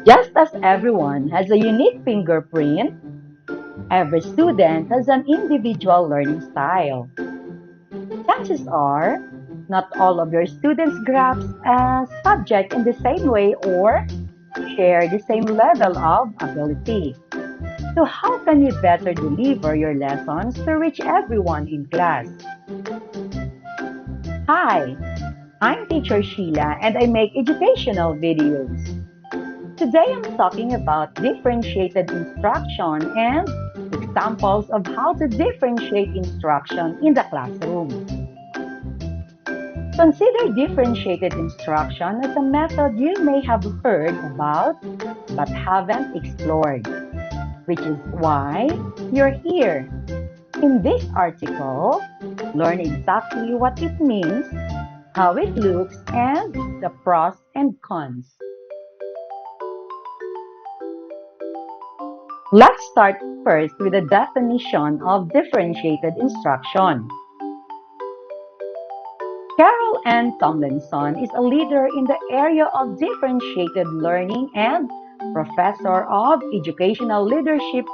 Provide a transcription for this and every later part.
Just as everyone has a unique fingerprint, every student has an individual learning style. Chances are, not all of your students grasp a subject in the same way or share the same level of ability. So how can you better deliver your lessons to reach everyone in class? Hi, I'm teacher Sheila and I make educational videos. Today I'm talking about differentiated instruction and examples of how to differentiate instruction in the classroom. Consider differentiated instruction as a method you may have heard about but haven't explored, which is why you're here. In this article, learn exactly what it means, how it looks, and the pros and cons. Let's start first with a definition of differentiated instruction. Carol Ann Tomlinson is a leader in the area of differentiated learning and professor of educational leadership,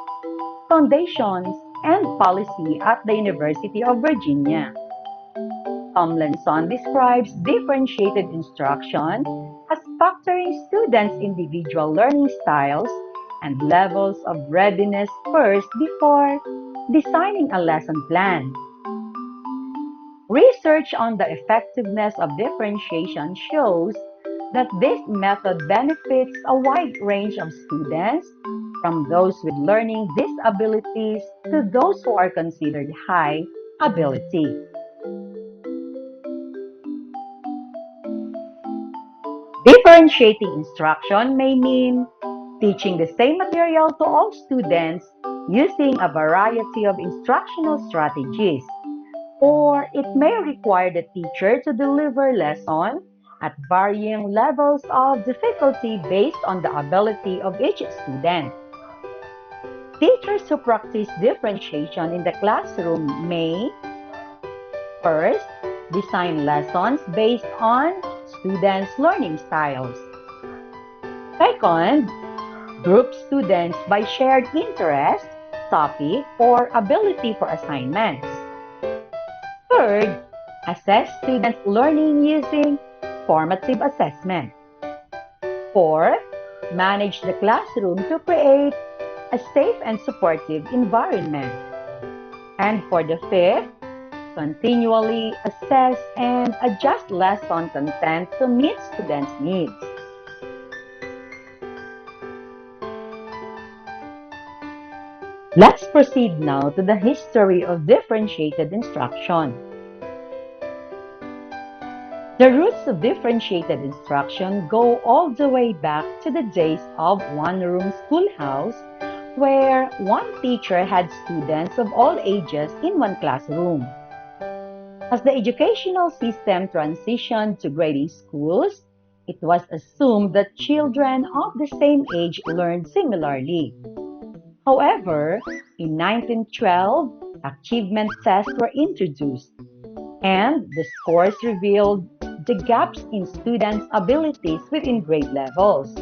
foundations, and policy at the University of Virginia. Tomlinson describes differentiated instruction as factoring students' individual learning styles and levels of readiness first before designing a lesson plan. Research on the effectiveness of differentiation shows that this method benefits a wide range of students, from those with learning disabilities to those who are considered high ability. Differentiating instruction may mean teaching the same material to all students using a variety of instructional strategies, or it may require the teacher to deliver lessons at varying levels of difficulty based on the ability of each student. Teachers who practice differentiation in the classroom may first design lessons based on students' learning styles. Second, group students by shared interest, topic, or ability for assignments. Third, assess students' learning using formative assessment. Fourth, manage the classroom to create a safe and supportive environment. And for the fifth, continually assess and adjust lesson content to meet students' needs. Let's proceed now to the history of differentiated instruction. The roots of differentiated instruction go all the way back to the days of one-room schoolhouse, where one teacher had students of all ages in one classroom. As the educational system transitioned to grading schools, it was assumed that children of the same age learned similarly. However, in 1912, achievement tests were introduced, and the scores revealed the gaps in students' abilities within grade levels.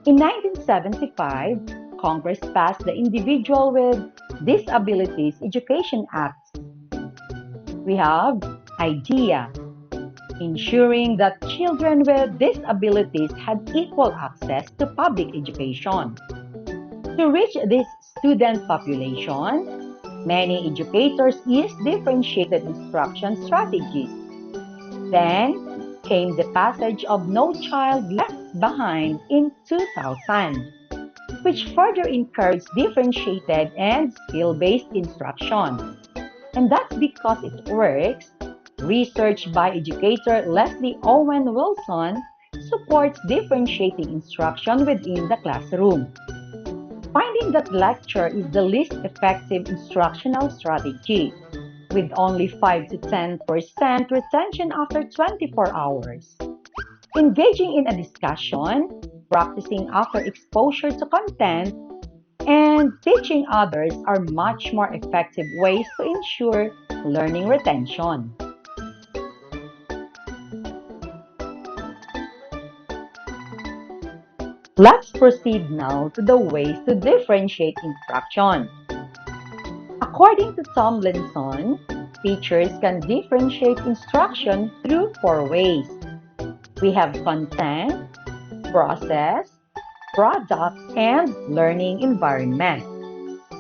In 1975, Congress passed the Individual with Disabilities Education Act. We have IDEA, ensuring that children with disabilities had equal access to public education. To reach this student population, many educators used differentiated instruction strategies. Then came the passage of No Child Left Behind in 2000, which further encouraged differentiated and skill-based instruction. And that's because it works. Research by educator Leslie Owen Wilson supports differentiating instruction within the classroom, finding that lecture is the least effective instructional strategy, with only 5 to 10% retention after 24 hours. Engaging in a discussion, practicing after exposure to content, and teaching others are much more effective ways to ensure learning retention. Let's proceed now to the ways to differentiate instruction. According to Tomlinson, teachers can differentiate instruction through four ways. We have content, process, product, and learning environment.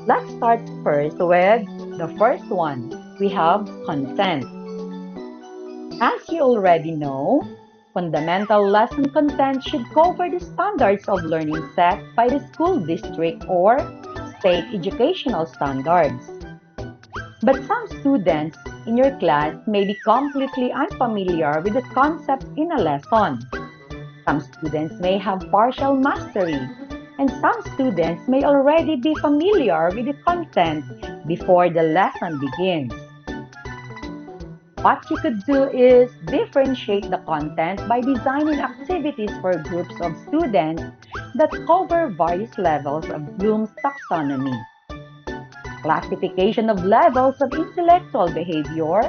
Let's start first with the first one. We have content. As you already know, fundamental lesson content should cover the standards of learning set by the school district or state educational standards. But some students in your class may be completely unfamiliar with the concepts in a lesson. Some students may have partial mastery, and some students may already be familiar with the content before the lesson begins. What you could do is differentiate the content by designing activities for groups of students that cover various levels of Bloom's taxonomy. Classification of levels of intellectual behavior,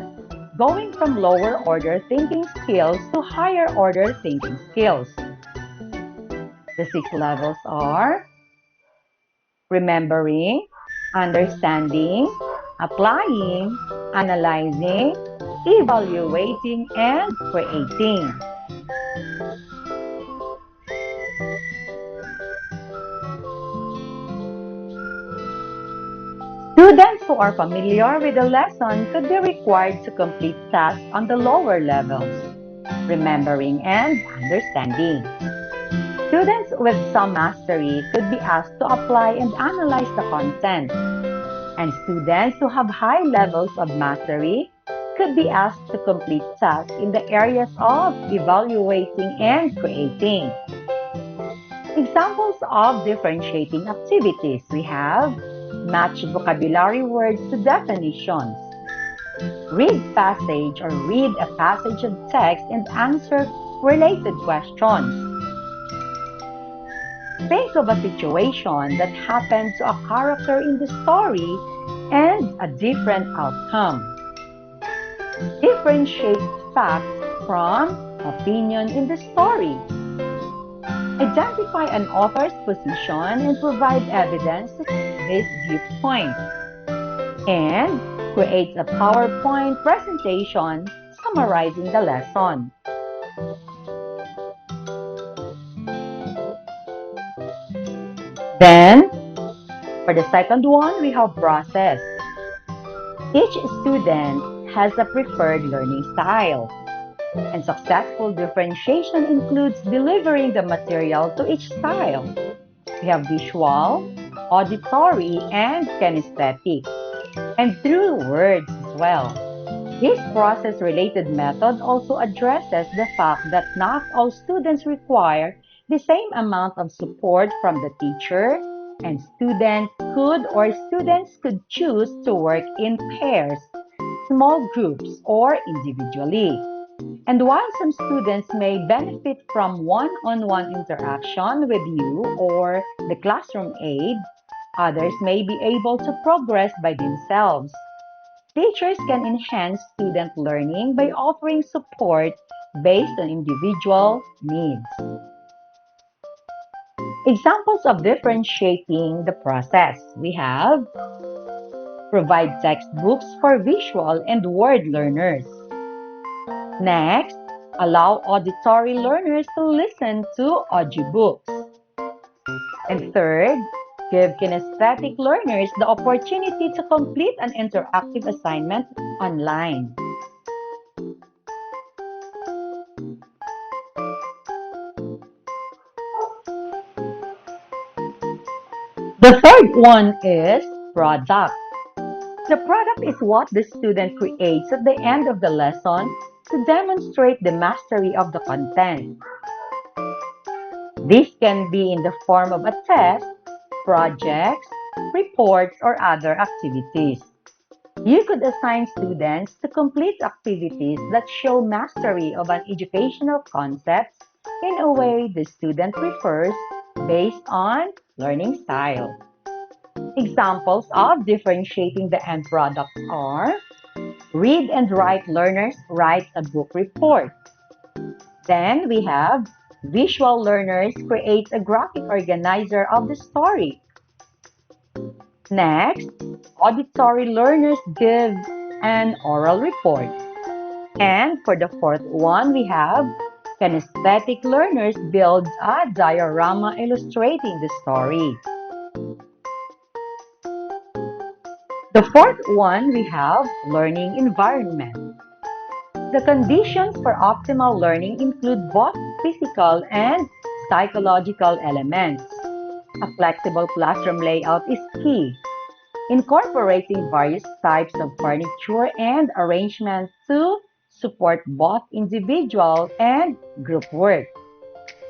going from lower order thinking skills to higher order thinking skills. The 6 levels are remembering, understanding, applying, analyzing, evaluating, and creating. Students who are familiar with the lesson could be required to complete tasks on the lower levels, remembering and understanding. Students with some mastery could be asked to apply and analyze the content, and students who have high levels of mastery could be asked to complete tasks in the areas of evaluating and creating. Examples of differentiating activities we have match vocabulary words to definitions, read passage or read a passage of text and answer related questions. Think of a situation that happened to a character in the story and a different outcome. Differentiate facts from opinion in the story. Identify an author's position and provide evidence to this viewpoint. And create a PowerPoint presentation summarizing the lesson. Then, for the second one, we have process. Each student has a preferred learning style, and successful differentiation includes delivering the material to each style. We have visual, auditory, and kinesthetic, and through words as well. This process-related method also addresses the fact that not all students require the same amount of support from the teacher, and students could choose to work in pairs, small groups, or individually. And while some students may benefit from one-on-one interaction with you or the classroom aid, others may be able to progress by themselves. Teachers can enhance student learning by offering support based on individual needs. Examples of differentiating the process we have provide textbooks for visual and word learners. Next, allow auditory learners to listen to audiobooks. And third, give kinesthetic learners the opportunity to complete an interactive assignment online. The third one is product. The product is what the student creates at the end of the lesson to demonstrate the mastery of the content. This can be in the form of a test, projects, reports, or other activities. You could assign students to complete activities that show mastery of an educational concept in a way the student prefers based on learning style. Examples of differentiating the end products are read and write learners write a book report. Then we have Visual learners create a graphic organizer of the story. Next, auditory learners give an oral report. And for the fourth one, we have kinesthetic learners build a diorama illustrating the story. The fourth one, we have learning environment. The conditions for optimal learning include both physical and psychological elements. A flexible classroom layout is key, incorporating various types of furniture and arrangements to support both individual and group work.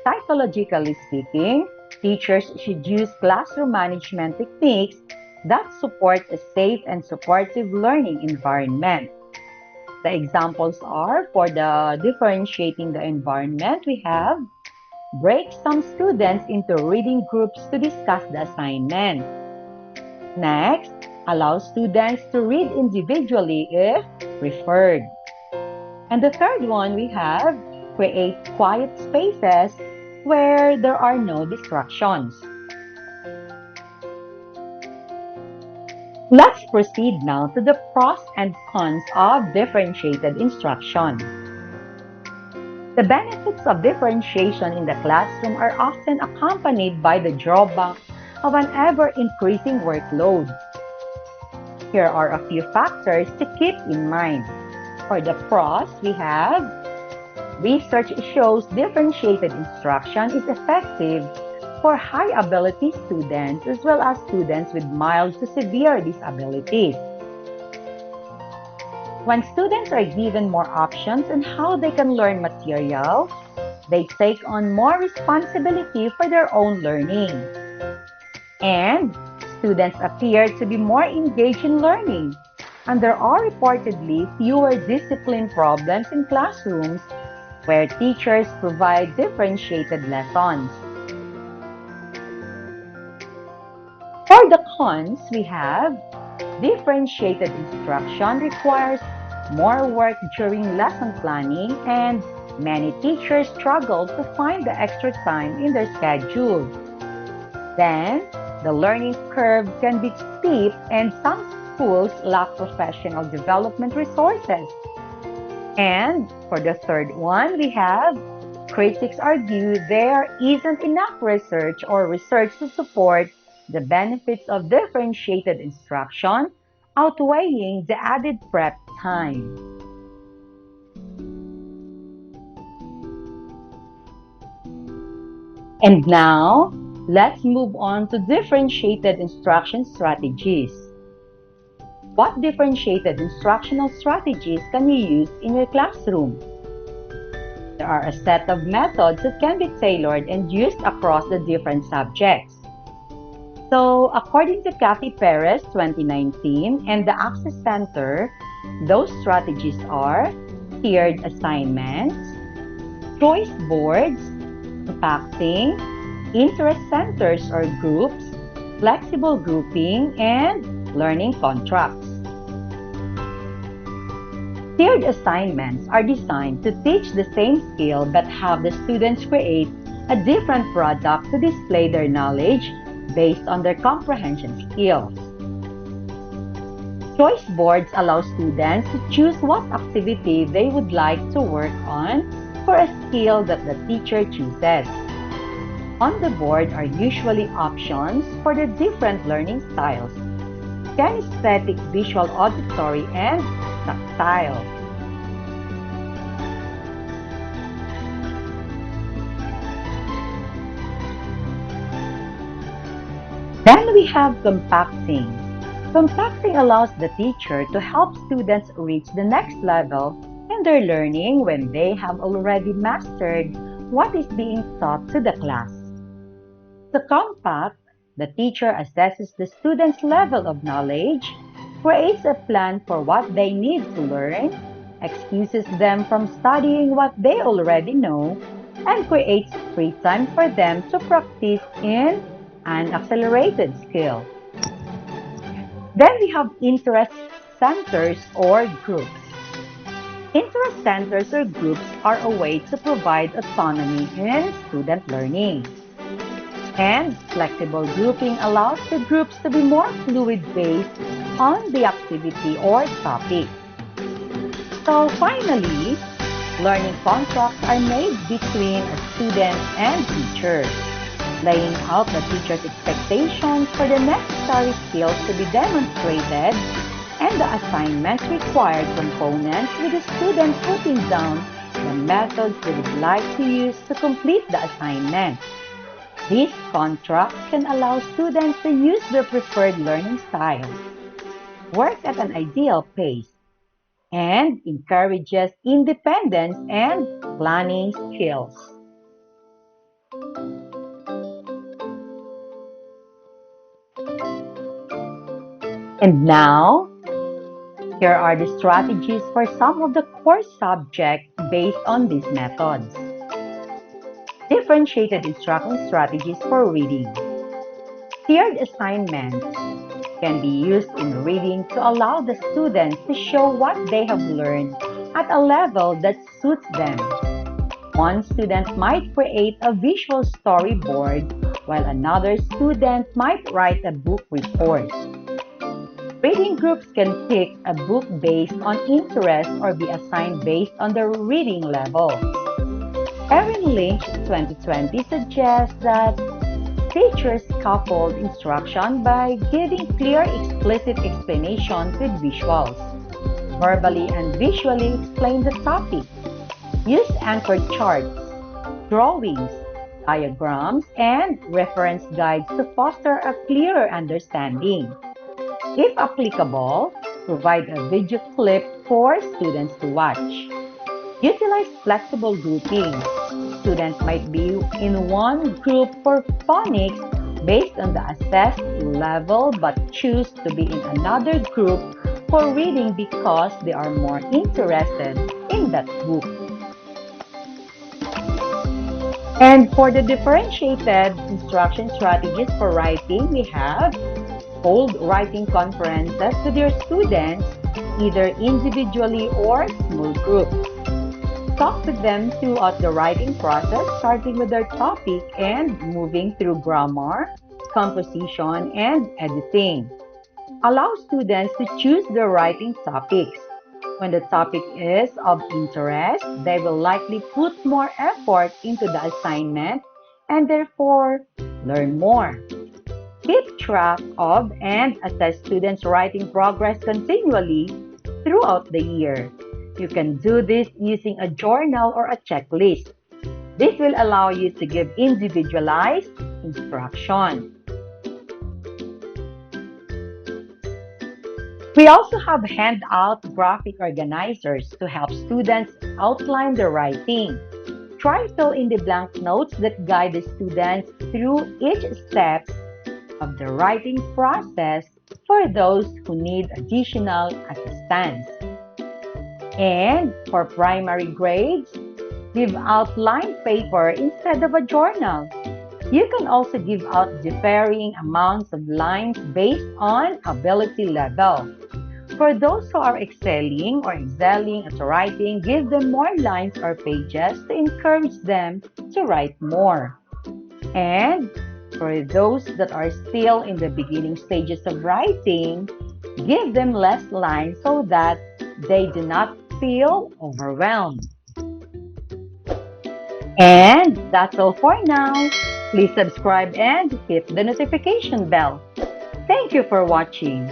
Psychologically speaking, teachers should use classroom management techniques that support a safe and supportive learning environment. The examples are for the differentiating the environment, we have break some students into reading groups to discuss the assignment. Next, allow students to read individually if preferred. And the third one we have create quiet spaces where there are no distractions. Let's proceed now to the pros and cons of differentiated instruction. The benefits of differentiation in the classroom are often accompanied by the drawback of an ever-increasing workload. Here are a few factors to keep in mind. For the pros, we have research shows differentiated instruction is effective for high-ability students as well as students with mild to severe disabilities. When students are given more options on how they can learn material, they take on more responsibility for their own learning. And students appear to be more engaged in learning, and there are reportedly fewer discipline problems in classrooms where teachers provide differentiated lessons. For the cons, we have differentiated instruction requires more work during lesson planning, and many teachers struggle to find the extra time in their schedule. Then, the learning curve can be steep and some schools lack professional development resources. And for the third one, we have critics argue there isn't enough research or research to support the benefits of differentiated instruction, outweighing the added prep time. And now, let's move on to differentiated instruction strategies. What differentiated instructional strategies can you use in your classroom? There are a set of methods that can be tailored and used across the different subjects. So, according to Kathy Perez 2019 and the Access Center, those strategies are tiered assignments, choice boards, compacting, interest centers or groups, flexible grouping, and learning contracts. Tiered assignments are designed to teach the same skill but have the students create a different product to display their knowledge based on their comprehension skills. Choice boards allow students to choose what activity they would like to work on for a skill that the teacher chooses. On the board are usually options for the different learning styles: kinesthetic, visual, auditory, and tactile. Then we have compacting. Compacting allows the teacher to help students reach the next level in their learning when they have already mastered what is being taught to the class. To compact, the teacher assesses the student's level of knowledge, creates a plan for what they need to learn, excuses them from studying what they already know, and creates free time for them to practice in an accelerated skill. Then we have interest centers or groups. Interest centers or groups are a way to provide autonomy in student learning. And flexible grouping allows the groups to be more fluid based on the activity or topic. So finally, learning contracts are made between a student and teacher, laying out the teacher's expectations for the necessary skills to be demonstrated and the assignments required components with the student putting down the methods they would like to use to complete the assignment. These contracts can allow students to use their preferred learning style, work at an ideal pace, and encourages independence and planning skills. And now, here are the strategies for some of the core subjects based on these methods. Differentiated instruction strategies for reading. Tiered assignments can be used in reading to allow the students to show what they have learned at a level that suits them. One student might create a visual storyboard while another student might write a book report. Reading groups can pick a book based on interest or be assigned based on their reading level. Erin Lynch 2020 suggests that teachers coupled instruction by giving clear, explicit explanations with visuals. Verbally and visually explain the topic. Use anchored charts, drawings, diagrams, and reference guides to foster a clearer understanding. If applicable, provide a video clip for students to watch. Utilize flexible grouping. Students might be in one group for phonics based on the assessed level but choose to be in another group for reading because they are more interested in that book. And for the differentiated instruction strategies for writing, we have hold writing conferences with your students, either individually or small groups. Talk with them throughout the writing process, starting with their topic and moving through grammar, composition, and editing. Allow students to choose their writing topics. When the topic is of interest, they will likely put more effort into the assignment and therefore learn more. Keep track of and assess students' writing progress continually throughout the year. You can do this using a journal or a checklist. This will allow you to give individualized instruction. We also have handout graphic organizers to help students outline their writing. Try fill in the blank notes that guide the students through each step of the writing process for those who need additional assistance. And for primary grades, give out lined paper instead of a journal. You can also give out differing amounts of lines based on ability level. For those who are excelling at writing, give them more lines or pages to encourage them to write more. And for those that are still in the beginning stages of writing, give them less lines so that they do not feel overwhelmed. And that's all for now. Please subscribe and hit the notification bell. Thank you for watching.